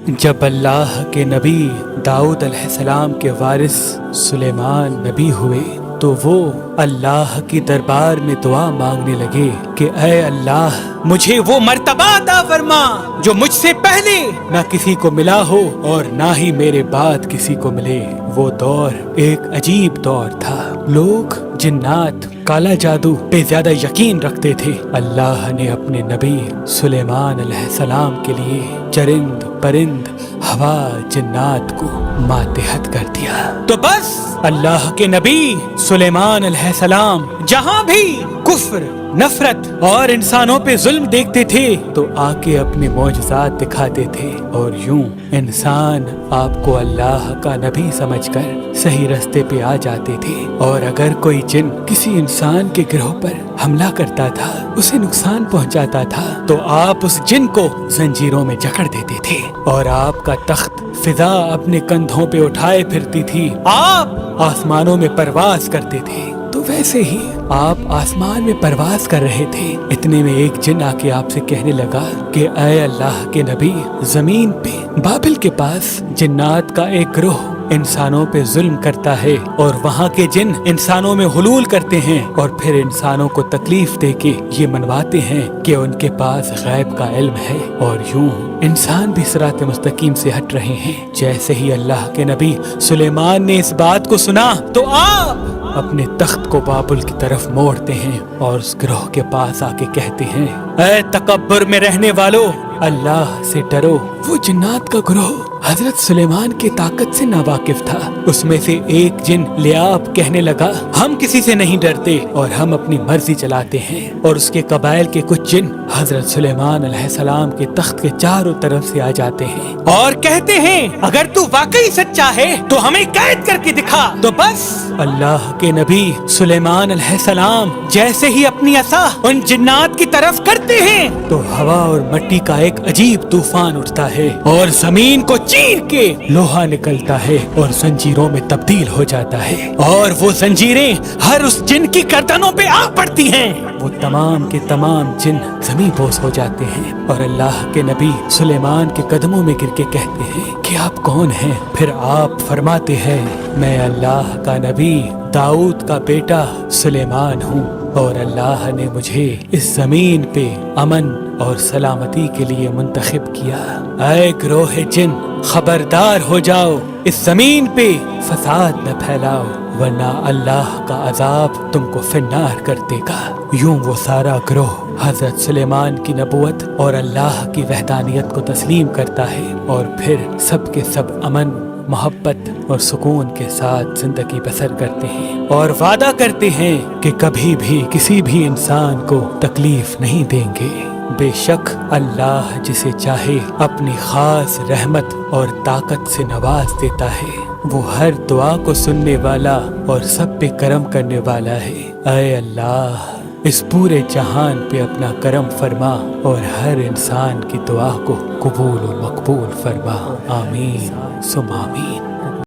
جب اللہ کے نبی داؤد علیہ السلام کے وارث سلیمان نبی ہوئے تو وہ اللہ کی دربار میں دعا مانگنے لگے کہ اے اللہ مجھے وہ مرتبہ عطا فرما جو مجھ سے پہلے نہ کسی کو ملا ہو اور نہ ہی میرے بعد کسی کو ملے۔ وہ دور ایک عجیب دور تھا، لوگ جنات کالا جادو پہ زیادہ یقین رکھتے تھے۔ اللہ نے اپنے نبی سلیمان علیہ السلام کے لیے چرند پرند ہوا جنات کو ماتحت کر دیا۔ تو بس اللہ کے نبی سلیمان علیہ السلام جہاں بھی کفر، نفرت اور انسانوں پہ ظلم دیکھتے تھے تو آ کے اپنے معجزات دکھاتے تھے، اور یوں انسان آپ کو اللہ کا نبی سمجھ کر صحیح راستے پہ آ جاتے تھے۔ اور اگر کوئی جن کسی انسان کے گروہ پر حملہ کرتا تھا، اسے نقصان پہنچاتا تھا، تو آپ اس جن کو زنجیروں میں جکڑ دیتے تھے اور آپ کا تخت فضا اپنے کندھوں پہ اٹھائے پھرتی تھی، آپ آسمانوں میں پرواز کرتے تھے۔ تو ویسے ہی آپ آسمان میں پرواز کر رہے تھے، اتنے میں ایک جن آ کے آپ سے کہنے لگا کہ اے اللہ کے نبی، زمین پہ بابل کے پاس جنات کا ایک گروہ انسانوں پہ ظلم کرتا ہے، اور وہاں کے جن انسانوں میں حلول کرتے ہیں اور پھر انسانوں کو تکلیف دے کے یہ منواتے ہیں کہ ان کے پاس غیب کا علم ہے، اور یوں انسان بھی صراط مستقیم سے ہٹ رہے ہیں۔ جیسے ہی اللہ کے نبی سلیمان نے اس بات کو سنا تو آپ اپنے تخت کو بابل کی طرف موڑتے ہیں اور اس گروہ کے پاس آ کے کہتے ہیں اے تکبر میں رہنے والو، اللہ سے ڈرو۔ وہ جنات کا گروہ حضرت سلیمان کی طاقت سے ناواقف تھا۔ اس میں سے ایک جن لیاب کہنے لگا ہم کسی سے نہیں ڈرتے اور ہم اپنی مرضی چلاتے ہیں، اور اس کے قبائل کے کچھ جن حضرت سلیمان علیہ السلام کے تخت کے چاروں طرف سے آ جاتے ہیں اور کہتے ہیں اگر تو واقعی سچا ہے تو ہمیں قید کر کے دکھا۔ تو بس اللہ کے نبی سلیمان علیہ السلام جیسے ہی اپنی عصا ان جنات کی طرف کرتے ہیں تو ہوا اور مٹی کا ایک عجیب طوفان اٹھتا ہے اور زمین کو چیر کے لوہا نکلتا ہے اور زنجیروں میں تبدیل ہو جاتا ہے، اور وہ زنجیریں ہر اس جن کی گردنوں پہ آ پڑتی ہیں۔ وہ تمام کے تمام جن زمین بوس ہو جاتے ہیں اور اللہ کے نبی سلیمان کے قدموں میں گر کے کہتے ہیں کہ آپ کون ہیں؟ پھر آپ فرماتے ہیں میں اللہ کا نبی داؤد کا بیٹا سلیمان ہوں، اور اللہ نے مجھے اس زمین پہ امن اور سلامتی کے لیے منتخب کیا۔ اے گروہ جن، خبردار ہو جاؤ، اس زمین پہ فساد نہ پھیلاؤ ورنہ اللہ کا عذاب تم کو فنار کر دے گا۔ یوں وہ سارا گروہ حضرت سلیمان کی نبوت اور اللہ کی وحدانیت کو تسلیم کرتا ہے، اور پھر سب کے سب امن، محبت اور سکون کے ساتھ زندگی بسر کرتے ہیں اور وعدہ کرتے ہیں کہ کبھی بھی کسی بھی انسان کو تکلیف نہیں دیں گے۔ بے شک اللہ جسے چاہے اپنی خاص رحمت اور طاقت سے نواز دیتا ہے، وہ ہر دعا کو سننے والا اور سب پہ کرم کرنے والا ہے۔ اے اللہ اس پورے جہان پہ اپنا کرم فرما اور ہر انسان کی دعا کو قبول و مقبول فرما، آمین ثم آمین۔